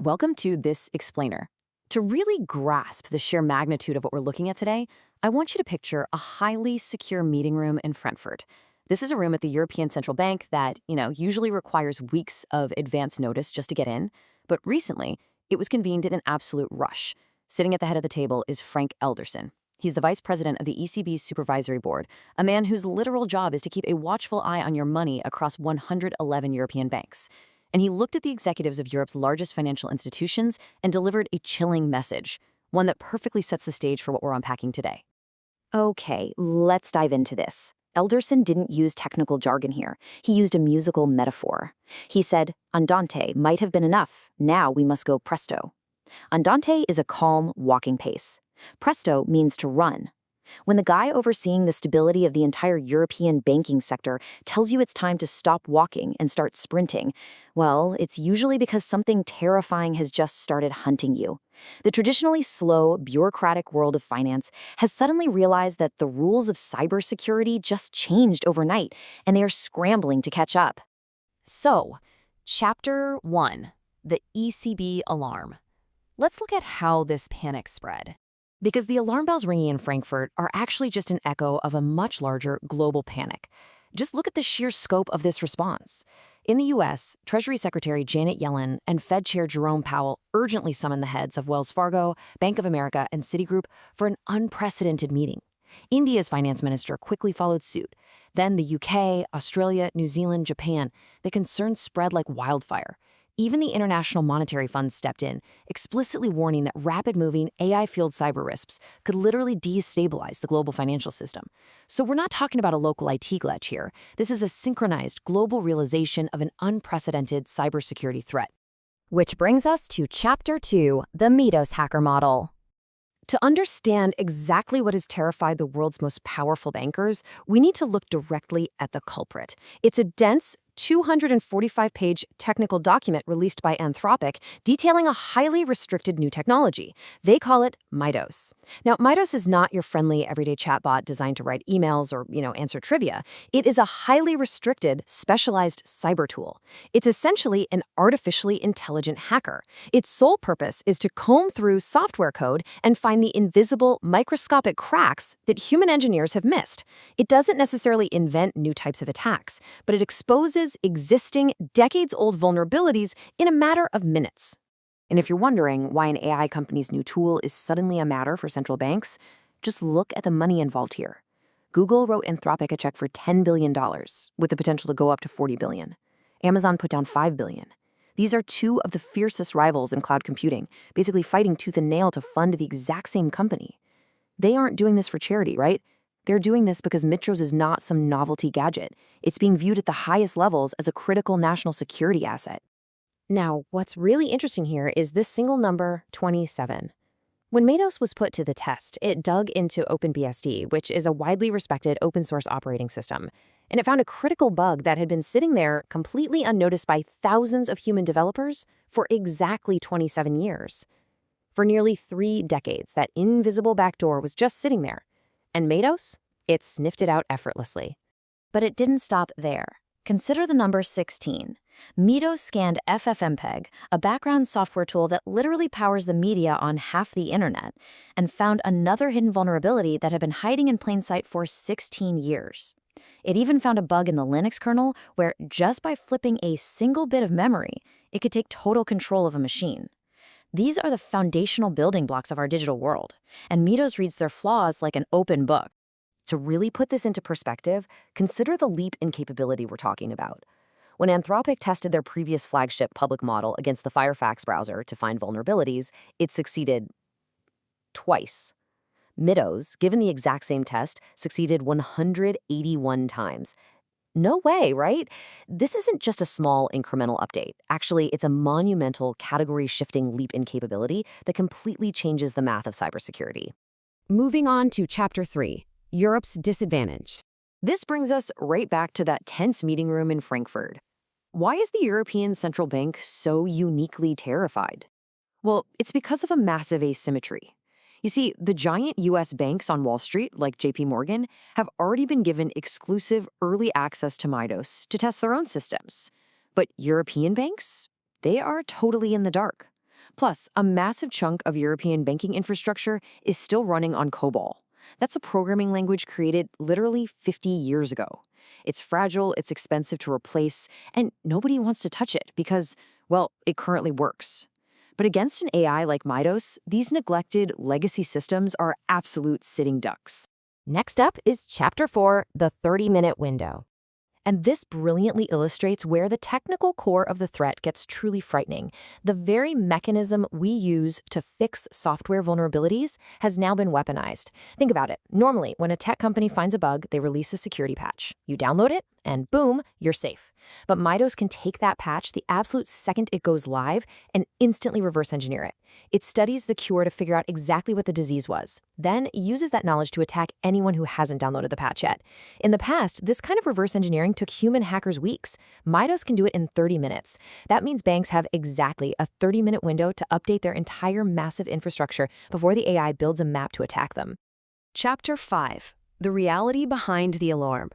Welcome to this explainer. To really grasp the sheer magnitude of what we're looking at today, I want you to picture a highly secure meeting room in Frankfurt. This is a room at the European Central Bank that, usually requires weeks of advance notice just to get in. But recently, it was convened in an absolute rush. Sitting at the head of the table is Frank Elderson. He's the vice president of the ECB's supervisory board, a man whose literal job is to keep a watchful eye on your money across 111 European banks. And he looked at the executives of Europe's largest financial institutions and delivered a chilling message, one that perfectly sets the stage for what we're unpacking today. Okay, let's dive into this. Elderson didn't use technical jargon here. He used a musical metaphor. He said, Andante might have been enough. Now we must go presto. Andante is a calm, walking pace. Presto means to run. When the guy overseeing the stability of the entire European banking sector tells you it's time to stop walking and start sprinting, well, it's usually because something terrifying has just started hunting you. The traditionally slow, bureaucratic world of finance has suddenly realized that the rules of cybersecurity just changed overnight, and they are scrambling to catch up. So, Chapter 1, the ECB alarm. Let's look at how this panic spread. Because the alarm bells ringing in Frankfurt are actually just an echo of a much larger global panic. Just look at the sheer scope of this response. In the U.S., Treasury Secretary Janet Yellen and Fed Chair Jerome Powell urgently summoned the heads of Wells Fargo, Bank of America, and Citigroup for an unprecedented meeting. India's finance minister quickly followed suit. Then the UK, Australia, New Zealand, Japan. The concerns spread like wildfire. Even the International Monetary Fund stepped in, explicitly warning that rapid-moving, AI-fueled cyber risks could literally destabilize the global financial system. So we're not talking about a local IT glitch here. This is a synchronized global realization of an unprecedented cybersecurity threat. Which brings us to Chapter 2, the Mitos hacker model. To understand exactly what has terrified the world's most powerful bankers, we need to look directly at the culprit. It's a dense, 245-page technical document released by Anthropic detailing a highly restricted new technology. They call it Mitos. Now, Mitos is not your friendly everyday chatbot designed to write emails or, answer trivia. It is a highly restricted, specialized cyber tool. It's essentially an artificially intelligent hacker. Its sole purpose is to comb through software code and find the invisible, microscopic cracks that human engineers have missed. It doesn't necessarily invent new types of attacks, but it exposes existing, decades-old vulnerabilities in a matter of minutes. And if you're wondering why an AI company's new tool is suddenly a matter for central banks, just look at the money involved here. Google wrote Anthropic a check for $10 billion, with the potential to go up to $40 billion. Amazon put down $5 billion. These are two of the fiercest rivals in cloud computing, basically fighting tooth and nail to fund the exact same company. They aren't doing this for charity, right? They're doing this because Mitos is not some novelty gadget. It's being viewed at the highest levels as a critical national security asset. Now, what's really interesting here is this single number, 27. When Mitos was put to the test, it dug into OpenBSD, which is a widely respected open-source operating system, and it found a critical bug that had been sitting there completely unnoticed by thousands of human developers for exactly 27 years. For nearly 3 decades, that invisible backdoor was just sitting there. And Mitos? It sniffed it out effortlessly. But it didn't stop there. Consider the number 16. Mitos scanned FFmpeg, a background software tool that literally powers the media on half the internet, and found another hidden vulnerability that had been hiding in plain sight for 16 years. It even found a bug in the Linux kernel where, just by flipping a single bit of memory, it could take total control of a machine. These are the foundational building blocks of our digital world, and Mitos reads their flaws like an open book. To really put this into perspective, consider the leap in capability we're talking about. When Anthropic tested their previous flagship public model against the Firefox browser to find vulnerabilities, it succeeded twice. Mitos, given the exact same test, succeeded 181 times. No way, right? This isn't just a small incremental update. Actually, it's a monumental category-shifting leap in capability that completely changes the math of cybersecurity. Moving on to Chapter 3, Europe's disadvantage. This brings us right back to that tense meeting room in Frankfurt. Why is the European Central Bank so uniquely terrified? Well, it's because of a massive asymmetry. You see, the giant U.S. banks on Wall Street, like JP Morgan, have already been given exclusive early access to Mitos to test their own systems. But European banks? They are totally in the dark. Plus, a massive chunk of European banking infrastructure is still running on COBOL. That's a programming language created literally 50 years ago. It's fragile, it's expensive to replace, and nobody wants to touch it because, well, it currently works. But against an AI like Mitos, these neglected legacy systems are absolute sitting ducks. Next up is Chapter 4, the 30-minute window. And this brilliantly illustrates where the technical core of the threat gets truly frightening. The very mechanism we use to fix software vulnerabilities has now been weaponized. Think about it. Normally, when a tech company finds a bug, they release a security patch. You download it, and boom, you're safe. But Mitos can take that patch the absolute second it goes live and instantly reverse engineer it. It studies the cure to figure out exactly what the disease was, then uses that knowledge to attack anyone who hasn't downloaded the patch yet. In the past, this kind of reverse engineering took human hackers weeks. Mitos can do it in 30 minutes. That means banks have exactly a 30-minute window to update their entire massive infrastructure before the AI builds a map to attack them. Chapter 5. The reality behind the alarm.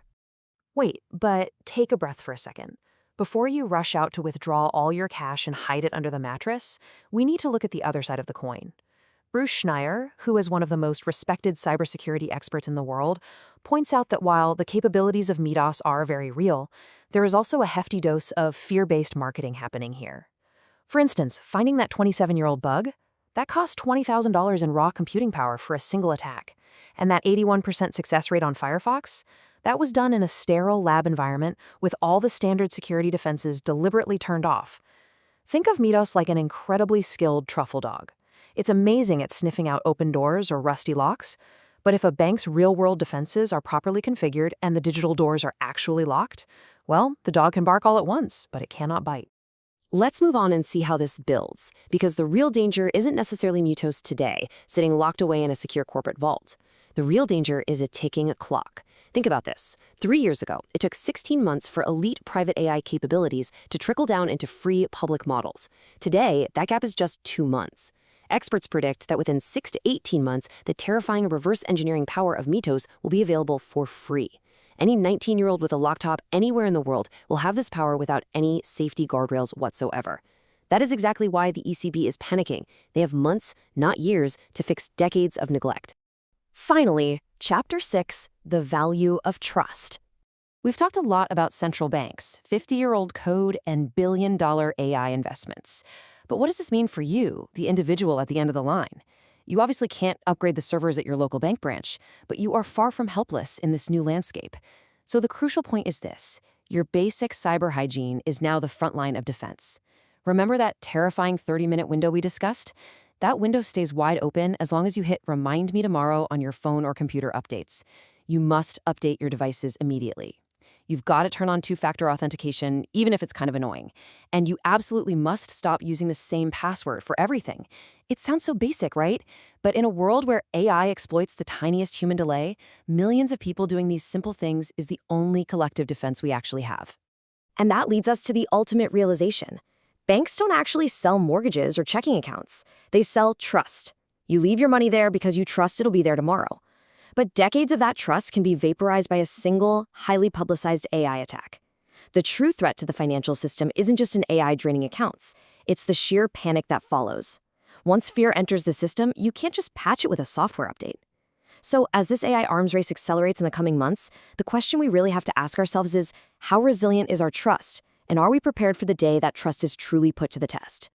Wait, but take a breath for a second. Before you rush out to withdraw all your cash and hide it under the mattress, we need to look at the other side of the coin. Bruce Schneier, who is one of the most respected cybersecurity experts in the world, points out that while the capabilities of Mitos are very real, there is also a hefty dose of fear-based marketing happening here. For instance, finding that 27-year-old bug, that cost $20,000 in raw computing power for a single attack. And that 81% success rate on Firefox? That was done in a sterile lab environment with all the standard security defenses deliberately turned off. Think of Mitos like an incredibly skilled truffle dog. It's amazing at sniffing out open doors or rusty locks, but if a bank's real-world defenses are properly configured and the digital doors are actually locked, well, the dog can bark all at once, but it cannot bite. Let's move on and see how this builds, because the real danger isn't necessarily Mitos today, sitting locked away in a secure corporate vault. The real danger is a ticking clock. Think about this. 3 years ago, it took 16 months for elite private AI capabilities to trickle down into free public models. Today, that gap is just 2 months. Experts predict that within 6 to 18 months, the terrifying reverse engineering power of Mitos will be available for free. Any 19-year-old with a laptop anywhere in the world will have this power without any safety guardrails whatsoever. That is exactly why the ECB is panicking. They have months, not years, to fix decades of neglect. Finally, Chapter 6, the value of trust. We've talked a lot about central banks, 50-year-old code, and billion-dollar AI investments. But what does this mean for you, the individual at the end of the line? You obviously can't upgrade the servers at your local bank branch, but you are far from helpless in this new landscape. So the crucial point is this: your basic cyber hygiene is now the front line of defense. Remember that terrifying 30-minute window we discussed? That window stays wide open as long as you hit Remind Me Tomorrow on your phone or computer updates. You must update your devices immediately. You've got to turn on two-factor authentication, even if it's kind of annoying. And you absolutely must stop using the same password for everything. It sounds so basic, right? But in a world where AI exploits the tiniest human delay, millions of people doing these simple things is the only collective defense we actually have. And that leads us to the ultimate realization. Banks don't actually sell mortgages or checking accounts. They sell trust. You leave your money there because you trust it'll be there tomorrow. But decades of that trust can be vaporized by a single, highly publicized AI attack. The true threat to the financial system isn't just an AI draining accounts. It's the sheer panic that follows. Once fear enters the system, you can't just patch it with a software update. So as this AI arms race accelerates in the coming months, the question we really have to ask ourselves is, how resilient is our trust? And are we prepared for the day that trust is truly put to the test?